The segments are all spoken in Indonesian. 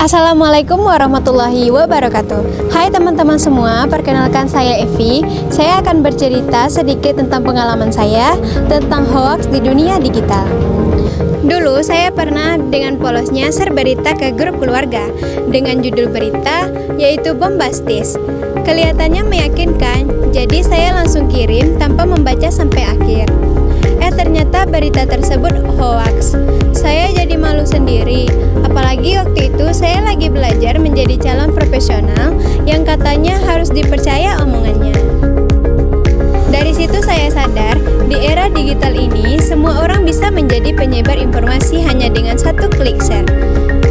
Assalamualaikum warahmatullahi wabarakatuh. Hai teman-teman semua, perkenalkan saya Evi. Saya akan bercerita sedikit tentang pengalaman saya tentang hoaks di dunia digital. Dulu saya pernah dengan polosnya share berita ke grup keluarga dengan judul berita yaitu bombastis. Kelihatannya meyakinkan, jadi saya langsung kirim tanpa membaca sampai akhir. Ternyata berita tersebut hoaks. Saya jadi malu sendiri, apalagi waktu itu saya lagi belajar menjadi calon profesional yang katanya harus dipercaya omongannya. Dari situ saya sadar, di era digital ini semua orang bisa menjadi penyebar informasi hanya dengan satu klik share.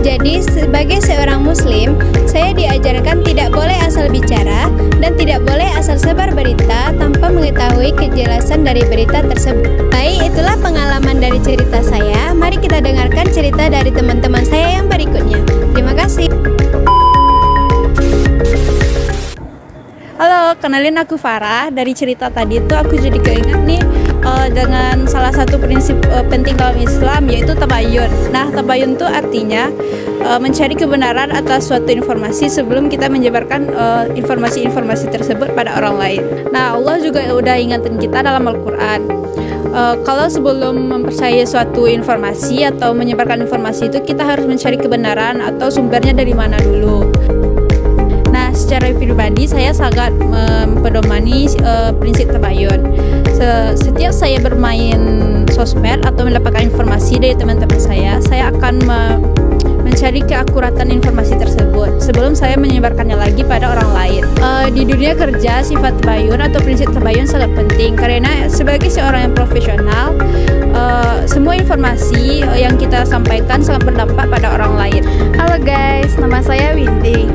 Jadi sebagai seorang muslim, saya diajarkan tidak boleh asal bicara dan tidak boleh asal sebar berita tanpa mengetahui kejelasan dari berita tersebut. Baik, itulah pengalaman dari cerita saya. Mari kita dengarkan cerita dari teman-teman saya yang berikutnya. Terima kasih. Halo, kenalin aku Farah. Dari cerita tadi tuh aku jadi keinget nih dengan salah satu prinsip penting dalam Islam, yaitu tabayun. Nah, tabayun tuh artinya mencari kebenaran atas suatu informasi sebelum kita menyebarkan informasi-informasi tersebut pada orang lain. Nah, Allah juga udah ingatin kita dalam Al-Quran. Kalau sebelum mempercayai suatu informasi atau menyebarkan informasi itu, kita harus mencari kebenaran atau sumbernya dari mana dulu. Nah, secara pribadi saya sangat mempedomani prinsip tabayun. Setiap saya bermain sosmed atau mendapatkan informasi dari teman-teman saya akan mencari keakuratan informasi tersebut sebelum saya menyebarkannya lagi pada orang lain. Di dunia kerja, sifat tabayun atau prinsip tabayun sangat penting karena sebagai seorang yang profesional, semua informasi yang kita sampaikan sangat berdampak pada orang lain. Halo guys, nama saya Windy.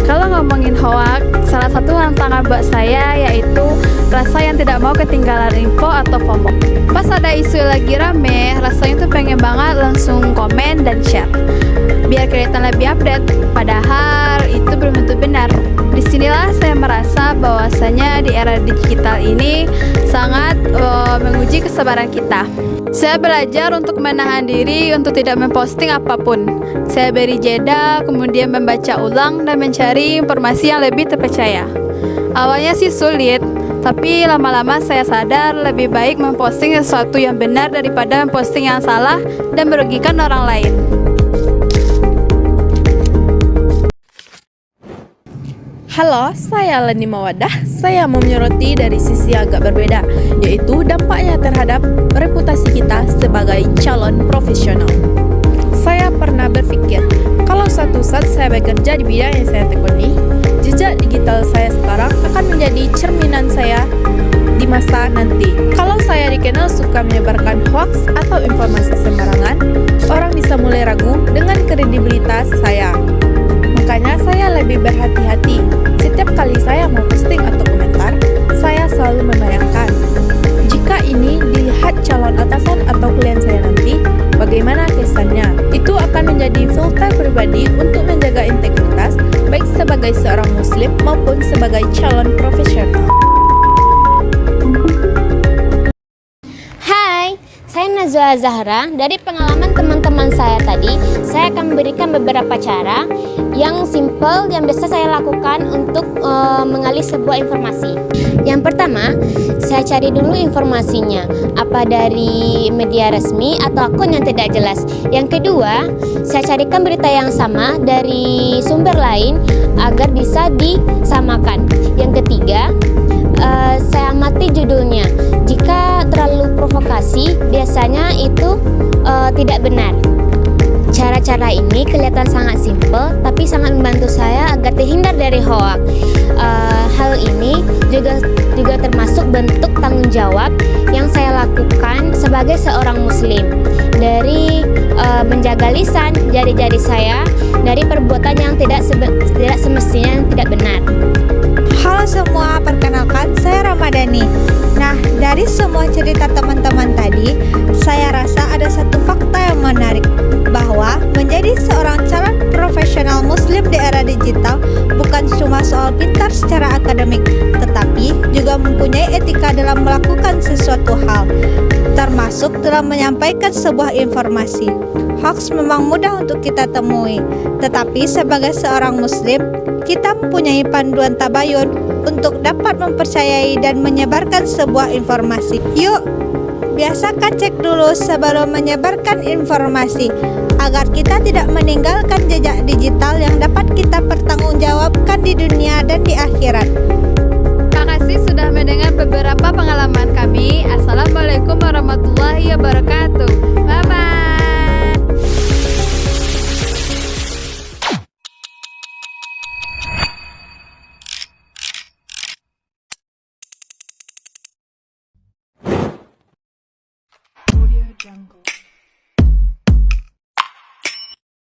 Kalau ngomongin hoax, salah satu tantangan buat saya yaitu rasa yang tidak mau ketinggalan info atau FOMO. Pas ada isu lagi rame, rasanya tuh pengen banget langsung komen dan share biar kelihatan lebih update, padahal itu belum tentu benar. Disinilah saya merasa bahwasanya di era digital ini sangat menguji kesabaran kita. Saya belajar untuk menahan diri untuk tidak memposting apapun. Saya beri jeda, kemudian membaca ulang dan mencari informasi yang lebih terpercaya. Awalnya sih sulit, tapi lama-lama saya sadar lebih baik memposting sesuatu yang benar daripada memposting yang salah dan merugikan orang lain. Halo, saya Leni Mawadah. Saya mau menyoroti dari sisi agak berbeda, yaitu dampaknya terhadap reputasi kita sebagai calon profesional. Saya pernah berpikir, kalau suatu saat saya bekerja di bidang yang saya tekuni, jejak digital saya sekarang akan menjadi cerminan saya di masa nanti. Kalau saya dikenal suka menyebarkan hoaks atau informasi sembarangan, orang bisa mulai ragu dengan kredibilitas saya. Makanya saya lebih berhati-hati. Setiap kali saya mau posting atau komentar, saya selalu membayangkan, jika ini dilihat calon atasan atau klien saya nanti, bagaimana kesannya? Itu akan menjadi filter pribadi untuk menjaga integritas, baik sebagai seorang muslim maupun sebagai calon profesional. Saya Nazwa Zahra. Dari pengalaman teman-teman saya tadi, saya akan memberikan beberapa cara yang simple yang biasa saya lakukan untuk mengali sebuah informasi. Yang pertama, saya cari dulu informasinya, apa dari media resmi atau akun yang tidak jelas. Yang kedua, saya carikan berita yang sama dari sumber lain agar bisa disamakan. Yang ketiga, saya amati judulnya. Jika terlalu provokasi, biasanya itu tidak benar. Cara-cara ini kelihatan sangat simpel, tapi sangat membantu saya agar terhindar dari hoaks. Hal ini juga termasuk bentuk tanggung jawab yang saya lakukan sebagai seorang muslim, dari menjaga lisan jari-jari saya dari perbuatan yang tidak semestinya tidak benar. Halo semua, perkenalkan saya Ramadhani. Nah, dari semua cerita teman-teman tadi, saya rasa ada satu fakta yang menarik, bahwa menjadi seorang calon profesional muslim di era digital bukan cuma soal pintar secara akademik, tetapi juga mempunyai etika dalam melakukan sesuatu hal, termasuk dalam menyampaikan sebuah informasi. Hoax memang mudah untuk kita temui, tetapi sebagai seorang muslim, kita mempunyai panduan tabayun untuk dapat mempercayai dan menyebarkan sebuah informasi. Yuk, biasakan cek dulu sebelum menyebarkan informasi, agar kita tidak meninggalkan jejak digital yang dapat kita pertanggungjawabkan di dunia dan di akhirat. Terima kasih sudah mendengar beberapa pengalaman kami. Assalamualaikum warahmatullahi wabarakatuh. Bye-bye. Audio Jungle.